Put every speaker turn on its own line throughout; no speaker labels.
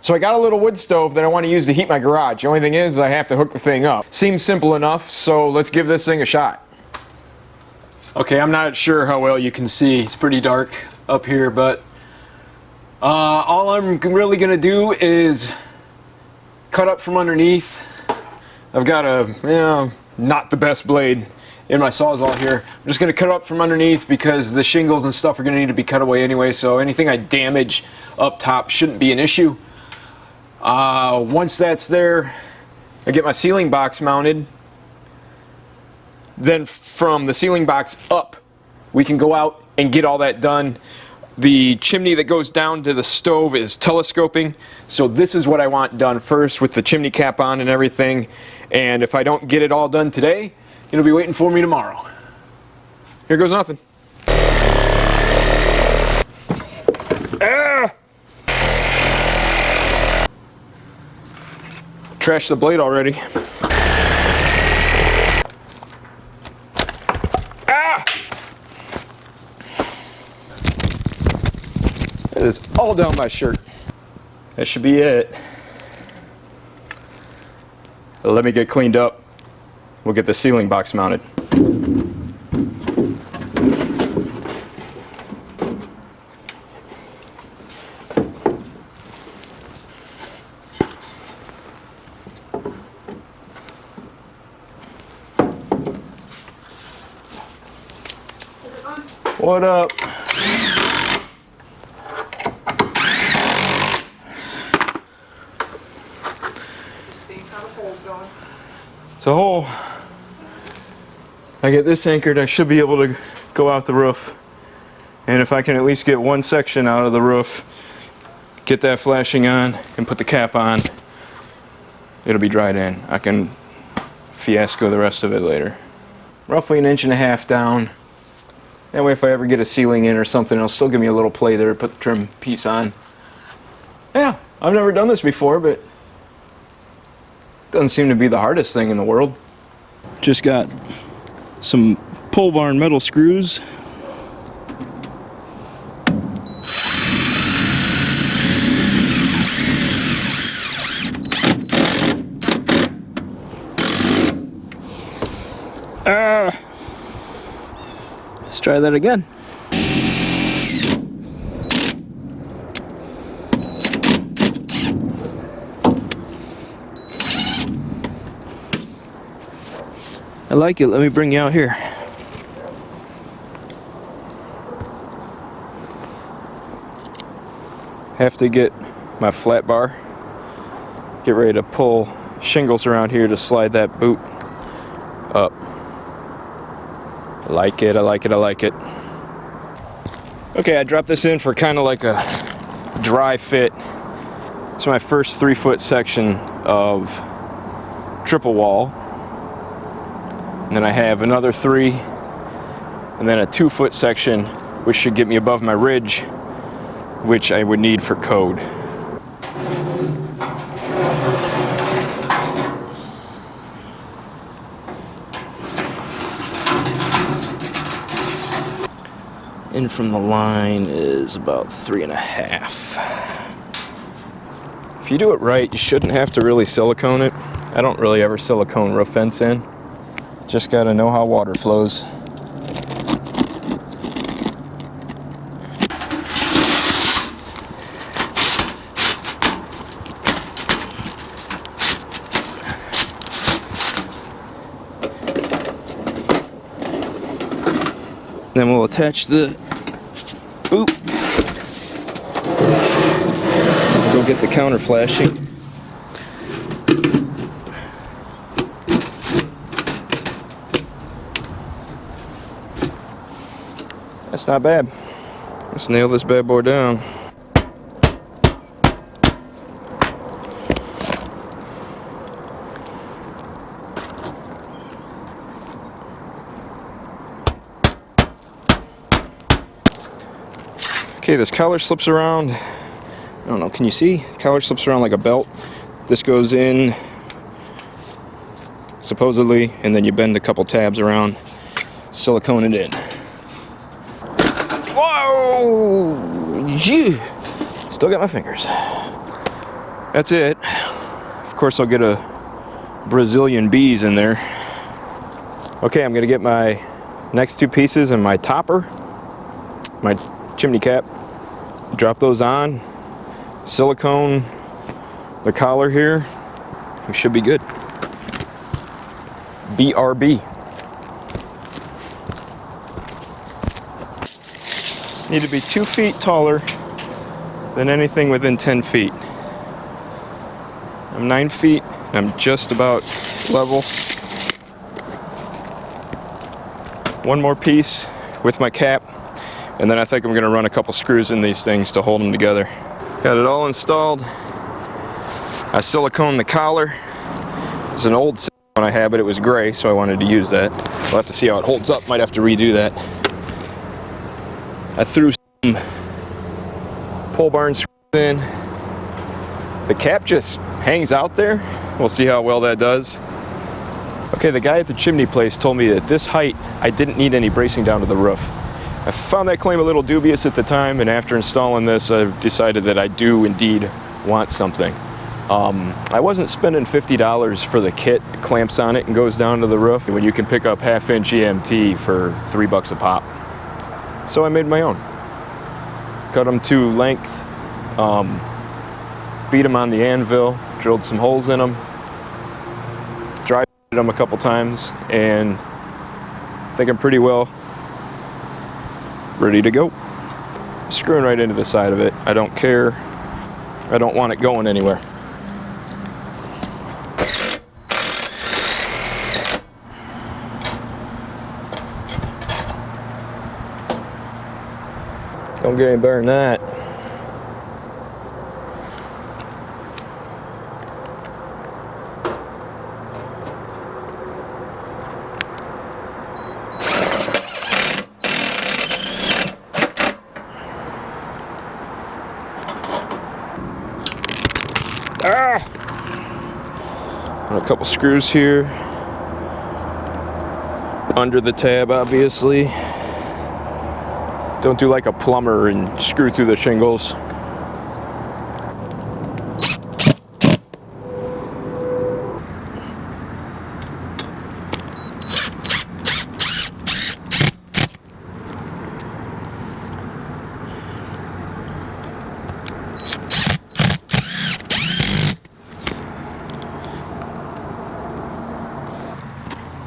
So I got a little wood stove that I want to use to heat my garage. The only thing is I have to hook the thing up. Seems simple enough, so let's give this thing a shot. Okay, I'm not sure how well you can see. It's pretty dark up here, but all I'm really going to do is cut up from underneath. I've got a, not the best blade in my Sawzall here. I'm just going to cut up from underneath because the shingles and stuff are going to need to be cut away anyway, so anything I damage up top shouldn't be an issue. Once that's there, I get my ceiling box mounted. Then from the ceiling box up, we can go out and get all that done. The chimney that goes down to the stove is telescoping, so this is what I want done first with the chimney cap on and everything. And if I don't get it all done today, it'll be waiting for me tomorrow. Here goes nothing. Ah! Trashed the blade already. Ah! It is all down my shirt. That should be it. Let me get cleaned up. We'll get the ceiling box mounted. What up?
See how the hole's going.
It's a hole. I get this anchored, I should be able to go out the roof. And if I can at least get one section out of the roof, get that flashing on, and put the cap on, it'll be dried in. I can fiasco the rest of it later. Roughly 1.5 inches down. That way if I ever get a ceiling in or something, it'll still give me a little play there to put the trim piece on. Yeah, I've never done this before, but doesn't seem to be the hardest thing in the world.
Just got some pole barn metal screws. Let's try that again. I like it. Let me bring you out here.
Have to get my flat bar. Get ready to pull shingles around here to slide that boot up. I like it, I like it, I like it. Okay, I dropped this in for kind of like a dry fit. It's my first 3-foot section of triple wall. And then I have another 3, and then a 2-foot section, which should get me above my ridge, which I would need for code. In from the line is about 3.5. If you do it right, you shouldn't have to really silicone it. I don't really ever silicone roof vents in. Just gotta know how water flows.
Then we'll attach the boot.
Go get the counter flashing. That's not bad. Let's nail this bad boy down. Okay, this collar slips around. I don't know, can you see? Collar slips around like a belt. This goes in, supposedly, and then you bend a couple tabs around, silicone it in. Whoa! Still got my fingers. That's it. Of course, I'll get a Brazilian bees in there. Okay, I'm gonna get my next two pieces and my topper, my chimney cap. Drop those on, silicone the collar here. We should be good. BRB. Need to be 2 feet taller than anything within 10 feet. I'm 9 feet. I'm just about level. One more piece with my cap, and then I think I'm gonna run a couple screws in these things to hold them together. Got it all installed. I siliconed the collar. It's an old one I had, but it was gray, so I wanted to use that. We'll have to see how it holds up. Might have to redo that. I threw some pole barn screws in. The cap just hangs out there. We'll see how well that does. Okay, the guy at the chimney place told me that this height, I didn't need any bracing down to the roof. I found that claim a little dubious at the time, and after installing this, I've decided that I do indeed want something. I wasn't spending $50 for the kit, clamps on it and goes down to the roof, when you can pick up 1/2-inch EMT for $3 a pop. So I made my own. Cut them to length, beat them on the anvil, drilled some holes in them, dry them a couple times, and I think I'm pretty well ready to go. Screwing right into the side of it. I don't care. I don't want it going anywhere. Don't get any better than that. And a couple screws here. Under the tab, obviously. Don't do like a plumber and screw through the shingles.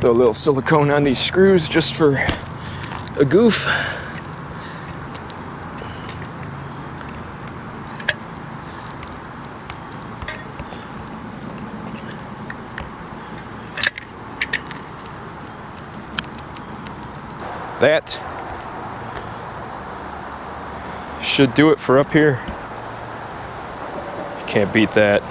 Throw a little silicone on these screws just for a goof. That should do it for up here. You can't beat that.